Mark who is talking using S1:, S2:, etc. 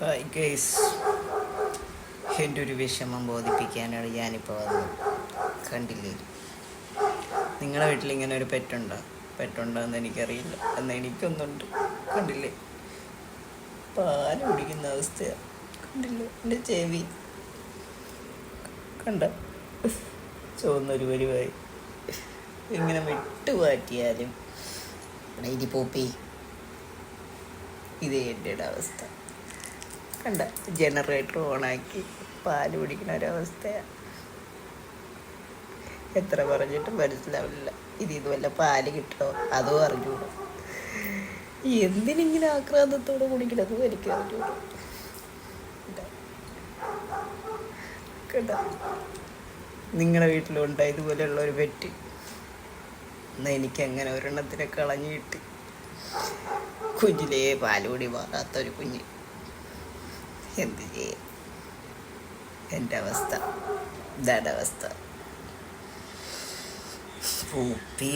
S1: Hi guys, എൻ്റെ ഒരു വിഷമം ബോധിപ്പിക്കാനാണ് ഞാനിപ്പോൾ വന്നത്. കണ്ടില്ലേ, നിങ്ങളുടെ വീട്ടിൽ ഇങ്ങനെ ഒരു പെറ്റുണ്ടോ എന്ന് എനിക്കറിയില്ല, എന്നാൽ എനിക്കൊന്നുണ്ട്. കണ്ടില്ലേ, പാല് കുടിക്കുന്ന അവസ്ഥയാണ്. കണ്ടില്ലേ എൻ്റെ ചെവി, കണ്ട ചുവന്നൊരു വരുവായി. ഇങ്ങനെ വിട്ടു മാറ്റിയാലും ഇത് പോപ്പി, ഇതേ എൻ്റെ അവസ്ഥ. കണ്ട, ജനറേറ്റർ ഓണാക്കി പാല് കുടിക്കുന്ന ഒരവസ്ഥയാണ്. എത്ര പറഞ്ഞിട്ടും മനസ്സിലാവില്ല. ഇതുവല്ല പാല് കിട്ടോ അതോ അറിഞ്ഞൂടോ. എന്തിനിങ്ങനെ ആക്രാന്തത്തോടെ കുടിക്കണതും എനിക്ക് അറിഞ്ഞൂടോ. കണ്ട, നിങ്ങളുടെ വീട്ടിലുണ്ടോ ഇതുപോലെയുള്ള ഒരു പെറ്റ്? എന്നാൽ എനിക്കങ്ങനെ ഒരെണ്ണത്തിനെ കളഞ്ഞു കിട്ടി. കുഞ്ഞിലേ പാലുകൂടി മാറാത്തൊരു കുഞ്ഞ്. എന്ത് ചെയ്യും? എൻ്റെ അവസ്ഥ ഇതാണ് അവസ്ഥ. പൂപ്പി